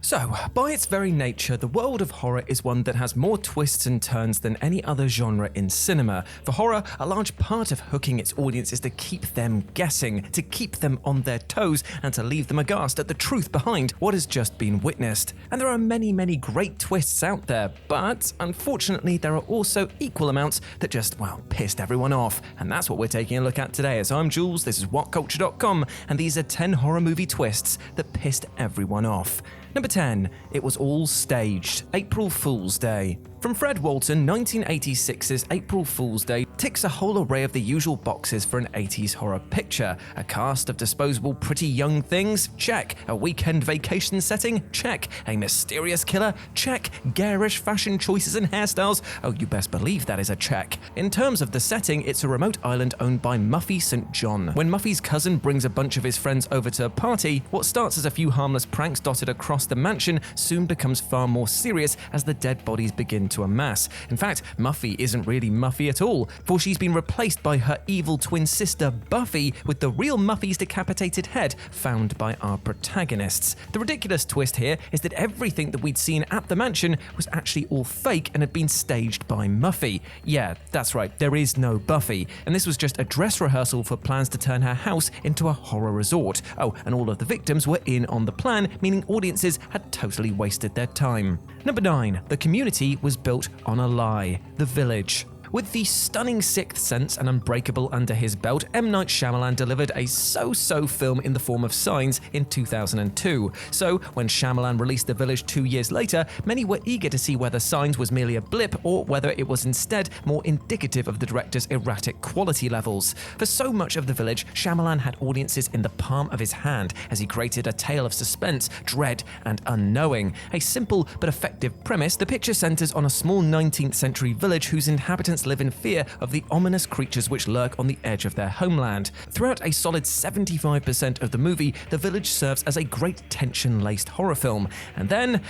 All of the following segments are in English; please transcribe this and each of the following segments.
So, by its very nature, the world of horror is one that has more twists and turns than any other genre in cinema. For horror, a large part of hooking its audience is to keep them guessing, to keep them on their toes, and to leave them aghast at the truth behind what has just been witnessed. And there are many, many great twists out there, but unfortunately there are also equal amounts that just, pissed everyone off. And that's what we're taking a look at today. As I'm Jules, this is WhatCulture.com, and these are 10 horror movie twists that pissed everyone off. Number 10. It was all staged. April Fool's Day. From Fred Walton, 1986's April Fool's Day ticks a whole array of the usual boxes for an 80s horror picture. A cast of disposable pretty young things? Check. A weekend vacation setting? Check. A mysterious killer? Check. Garish fashion choices and hairstyles? Oh, you best believe that is a check. In terms of the setting, it's a remote island owned by Muffy St. John. When Muffy's cousin brings a bunch of his friends over to a party, what starts as a few harmless pranks dotted across the mansion soon becomes far more serious as the dead bodies begin to amass. In fact, Muffy isn't really Muffy at all, for she's been replaced by her evil twin sister Buffy, with the real Muffy's decapitated head found by our protagonists. The ridiculous twist here is that everything that we'd seen at the mansion was actually all fake and had been staged by Muffy. Yeah, that's right, there is no Buffy, and this was just a dress rehearsal for plans to turn her house into a horror resort. Oh, and all of the victims were in on the plan, meaning audiences had totally wasted their time. Number 9. The community was built on a lie. The Village. With the stunning Sixth Sense and Unbreakable under his belt, M. Night Shyamalan delivered a so-so film in the form of Signs in 2002. So, when Shyamalan released The Village 2 years later, many were eager to see whether Signs was merely a blip or whether it was instead more indicative of the director's erratic quality levels. For so much of The Village, Shyamalan had audiences in the palm of his hand as he created a tale of suspense, dread, and unknowing. A simple but effective premise, the picture centers on a small 19th century village whose inhabitants live in fear of the ominous creatures which lurk on the edge of their homeland. Throughout a solid 75% of the movie, The Village serves as a great tension-laced horror film. And then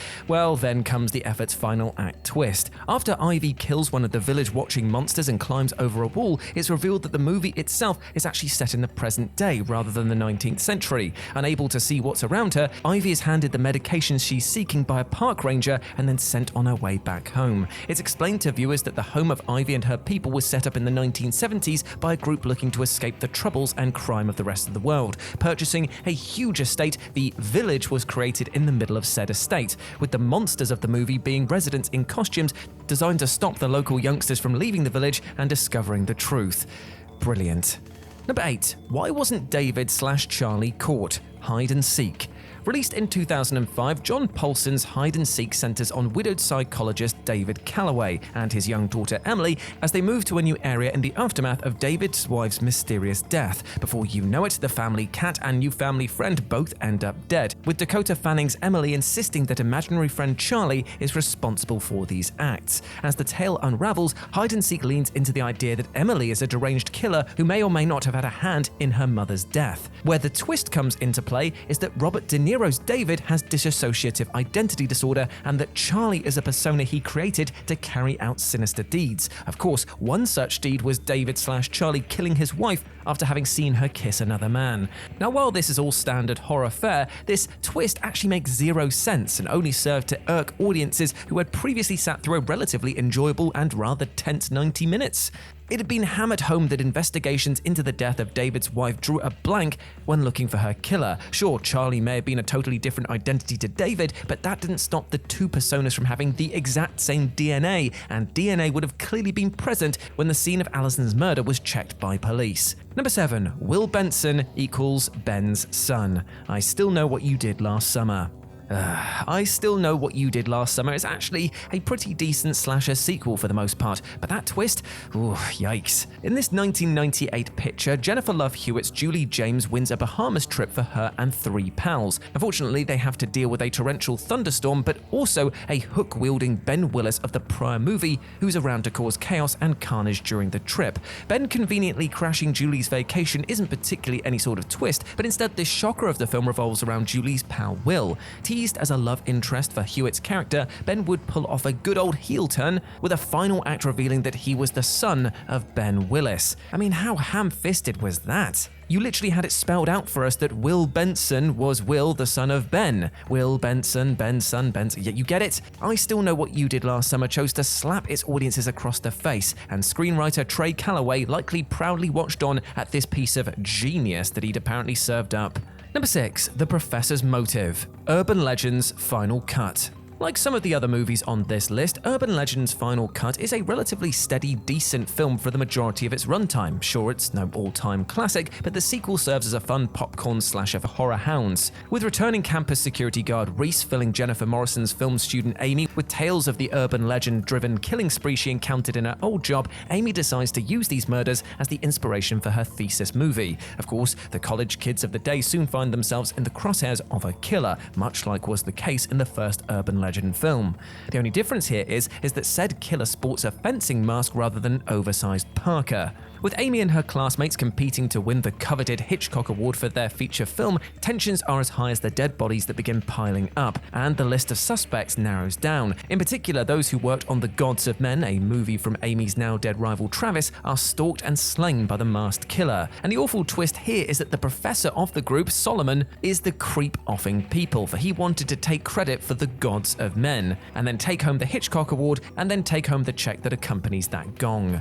comes the effort's final act twist. After Ivy kills one of the village-watching monsters and climbs over a wall, it's revealed that the movie itself is actually set in the present day rather than the 19th century. Unable to see what's around her, Ivy is handed the medications she's seeking by a park ranger and then sent on her way back home. It's explained to viewers that the home of Ivy and her people was set up in the 1970s by a group looking to escape the troubles and crime of the rest of the world. Purchasing a huge estate, the Village was created in the middle of said estate, with the monsters of the movie being residents in costumes designed to stop the local youngsters from leaving the village and discovering the truth. Brilliant. Number 8. Why wasn't David/Charlie caught? Hide and Seek. Released in 2005, John Paulson's Hide and Seek centers on widowed psychologist David Calloway and his young daughter Emily as they move to a new area in the aftermath of David's wife's mysterious death. Before you know it, the family cat and new family friend both end up dead, with Dakota Fanning's Emily insisting that imaginary friend Charlie is responsible for these acts. As the tale unravels, Hide and Seek leans into the idea that Emily is a deranged killer who may or may not have had a hand in her mother's death. Where the twist comes into play is that Robert De Niro's David has dissociative identity disorder and that Charlie is a persona he created to carry out sinister deeds. Of course, one such deed was David/Charlie killing his wife after having seen her kiss another man. Now, while this is all standard horror fare, this twist actually makes zero sense and only served to irk audiences who had previously sat through a relatively enjoyable and rather tense 90 minutes. It had been hammered home that investigations into the death of David's wife drew a blank when looking for her killer. Sure, Charlie may have been a totally different identity to David, but that didn't stop the two personas from having the exact same DNA, and DNA would have clearly been present when the scene of Allison's murder was checked by police. Number 7. Will Benson equals Ben's son. I Still Know What You Did Last Summer. I Still Know What You Did Last Summer is actually a pretty decent slasher sequel for the most part, but that twist? Ooh, yikes. In this 1998 picture, Jennifer Love Hewitt's Julie James wins a Bahamas trip for her and 3 pals. Unfortunately, they have to deal with a torrential thunderstorm, but also a hook-wielding Ben Willis of the prior movie, who's around to cause chaos and carnage during the trip. Ben conveniently crashing Julie's vacation isn't particularly any sort of twist, but instead this shocker of the film revolves around Julie's pal Will. teased as a love interest for Hewitt's character, Ben would pull off a good old heel turn, with a final act revealing that he was the son of Ben Willis. I mean, how ham-fisted was that? You literally had it spelled out for us that Will Benson was Will, the son of Ben. Will Benson, Ben's son, Benson. Yeah, you get it? I Still Know What You Did Last Summer chose to slap its audiences across the face, and screenwriter Trey Calloway likely proudly watched on at this piece of genius that he'd apparently served up. Number 6. The Professor's Motive. Urban Legend's Final Cut. Like some of the other movies on this list, Urban Legend's Final Cut is a relatively steady, decent film for the majority of its runtime. Sure, it's no all-time classic, but the sequel serves as a fun popcorn slasher for horror hounds. With returning campus security guard Reese filling Jennifer Morrison's film student Amy with tales of the urban legend-driven killing spree she encountered in her old job, Amy decides to use these murders as the inspiration for her thesis movie. Of course, the college kids of the day soon find themselves in the crosshairs of a killer, much like was the case in the first Urban Legend film. The only difference here is that said killer sports a fencing mask rather than an oversized parka. With Amy and her classmates competing to win the coveted Hitchcock Award for their feature film, tensions are as high as the dead bodies that begin piling up, and the list of suspects narrows down. In particular, those who worked on The Gods of Men, a movie from Amy's now-dead rival Travis, are stalked and slain by the masked killer. And the awful twist here is that the professor of the group, Solomon, is the creep-offing people, for he wanted to take credit for The Gods of Men, and then take home the Hitchcock Award, and then take home the check that accompanies that gong.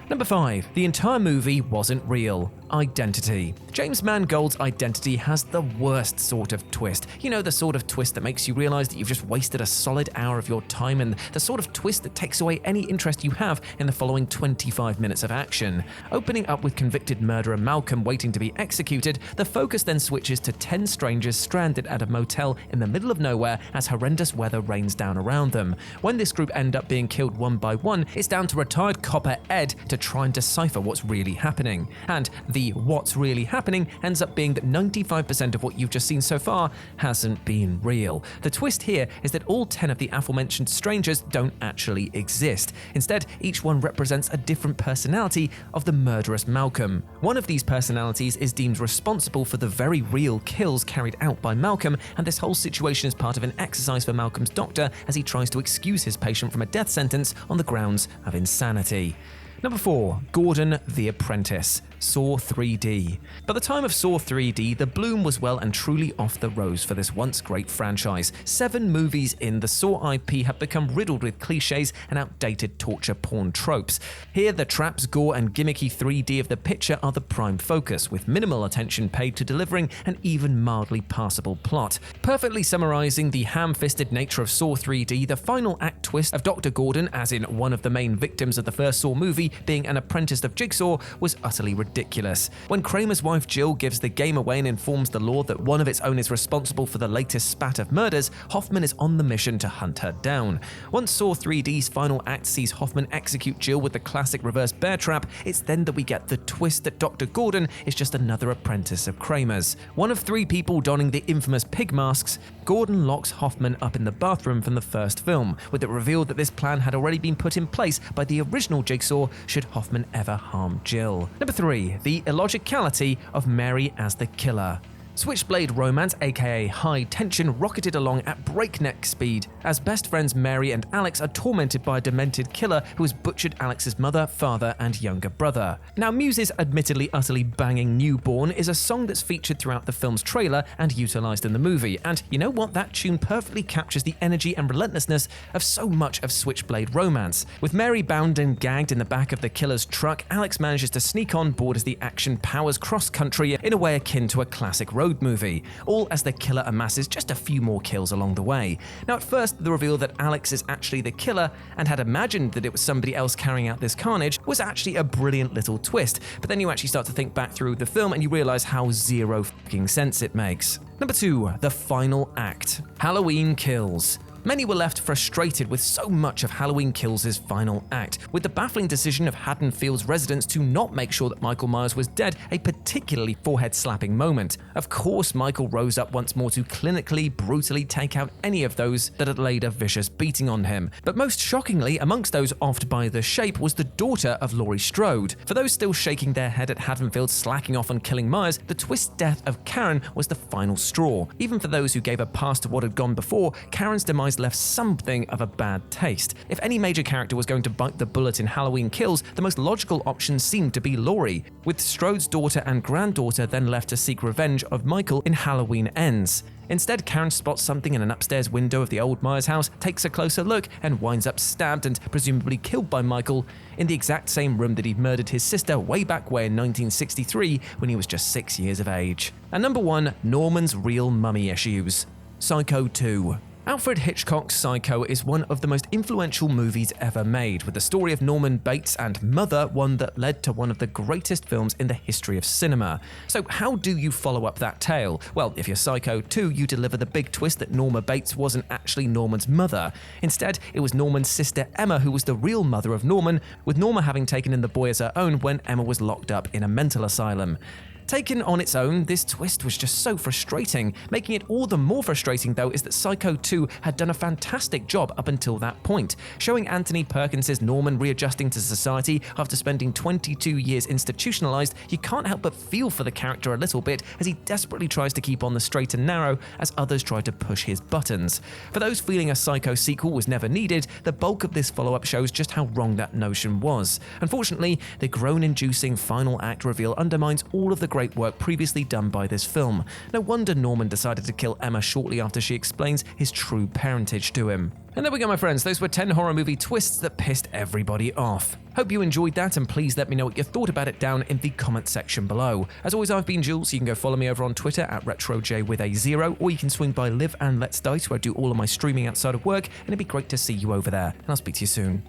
Number 5. The entire movie wasn't real. Identity. James Mangold's Identity has the worst sort of twist. You know, the sort of twist that makes you realize that you've just wasted a solid hour of your time, and the sort of twist that takes away any interest you have in the following 25 minutes of action. Opening up with convicted murderer Malcolm waiting to be executed, the focus then switches to 10 strangers stranded at a motel in the middle of nowhere as horrendous weather rains down around them. When this group end up being killed one by one, it's down to retired copper Ed to try and decipher what's really happening. And the what's really happening ends up being that 95% of what you've just seen so far hasn't been real. The twist here is that all 10 of the aforementioned strangers don't actually exist. Instead, each one represents a different personality of the murderous Malcolm. One of these personalities is deemed responsible for the very real kills carried out by Malcolm, and this whole situation is part of an exercise for Malcolm's doctor as he tries to excuse his patient from a death sentence on the grounds of insanity. Number 4. Gordon the Apprentice. Saw 3D. By the time of Saw 3D, the bloom was well and truly off the rose for this once great franchise. 7 movies in, the Saw IP have become riddled with cliches and outdated torture porn tropes. Here, the traps, gore, and gimmicky 3D of the picture are the prime focus, with minimal attention paid to delivering an even mildly passable plot. Perfectly summarizing the ham-fisted nature of Saw 3D, the final act twist of Dr. Gordon, as in one of the main victims of the first Saw movie, being an apprentice of Jigsaw, was utterly ridiculous. When Kramer's wife Jill gives the game away and informs the law that one of its own is responsible for the latest spat of murders, Hoffman is on the mission to hunt her down. Once Saw 3D's final act sees Hoffman execute Jill with the classic reverse bear trap, it's then that we get the twist that Dr. Gordon is just another apprentice of Kramer's. One of 3 people donning the infamous pig masks, Gordon locks Hoffman up in the bathroom from the first film, with it revealed that this plan had already been put in place by the original Jigsaw should Hoffman ever harm Jill. Number 3. The illogicality of Mary as the killer. Switchblade romance, aka high tension, rocketed along at breakneck speed as best friends Mary and Alex are tormented by a demented killer who has butchered Alex's mother, father, and younger brother. Now, Muse's admittedly utterly banging Newborn is a song that's featured throughout the film's trailer and utilized in the movie, and you know what? That tune perfectly captures the energy and relentlessness of so much of Switchblade romance. With Mary bound and gagged in the back of the killer's truck, Alex manages to sneak on board as the action powers cross-country in a way akin to a classic road movie, all as the killer amasses just a few more kills along the way. Now, at first, the reveal that Alex is actually the killer and had imagined that it was somebody else carrying out this carnage was actually a brilliant little twist, but then you actually start to think back through the film and you realize how zero fucking sense it makes. Number 2. The final act. Halloween Kills. Many were left frustrated with so much of Halloween Kills' final act, with the baffling decision of Haddonfield's residents to not make sure that Michael Myers was dead a particularly forehead-slapping moment. Of course, Michael rose up once more to clinically, brutally take out any of those that had laid a vicious beating on him. But most shockingly, amongst those offed by the shape was the daughter of Laurie Strode. For those still shaking their head at Haddonfield slacking off on killing Myers, the twist death of Karen was the final straw. Even for those who gave a pass to what had gone before, Karen's demise left something of a bad taste. If any major character was going to bite the bullet in Halloween Kills, the most logical option seemed to be Laurie, with Strode's daughter and granddaughter then left to seek revenge of Michael in Halloween Ends. Instead, Karen spots something in an upstairs window of the old Myers house, takes a closer look, and winds up stabbed and presumably killed by Michael in the exact same room that he'd murdered his sister way back where in 1963 when he was just 6 years of age. And number 1, Norman's real mummy issues. Psycho 2. Alfred Hitchcock's Psycho is one of the most influential movies ever made, with the story of Norman Bates and Mother one that led to one of the greatest films in the history of cinema. So how do you follow up that tale? Well, if you're Psycho 2, you deliver the big twist that Norma Bates wasn't actually Norman's mother. Instead, it was Norman's sister Emma who was the real mother of Norman, with Norma having taken in the boy as her own when Emma was locked up in a mental asylum. Taken on its own, this twist was just so frustrating. Making it all the more frustrating, though, is that Psycho 2 had done a fantastic job up until that point, showing Anthony Perkins' Norman readjusting to society after spending 22 years institutionalized. You can't help but feel for the character a little bit as he desperately tries to keep on the straight and narrow as others try to push his buttons. For those feeling a Psycho sequel was never needed, the bulk of this follow-up shows just how wrong that notion was. Unfortunately, the groan-inducing final act reveal undermines all of the great work previously done by this film. No wonder Norman decided to kill Emma shortly after she explains his true parentage to him. And there we go, my friends. Those were 10 horror movie twists that pissed everybody off. Hope you enjoyed that, and please let me know what you thought about it down in the comment section below. As always, I've been Jules, so you can go follow me over on Twitter at RetroJ with a 0, or you can swing by Live and Let's Dice, where I do all of my streaming outside of work, and it'd be great to see you over there. And I'll speak to you soon.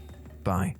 Bye.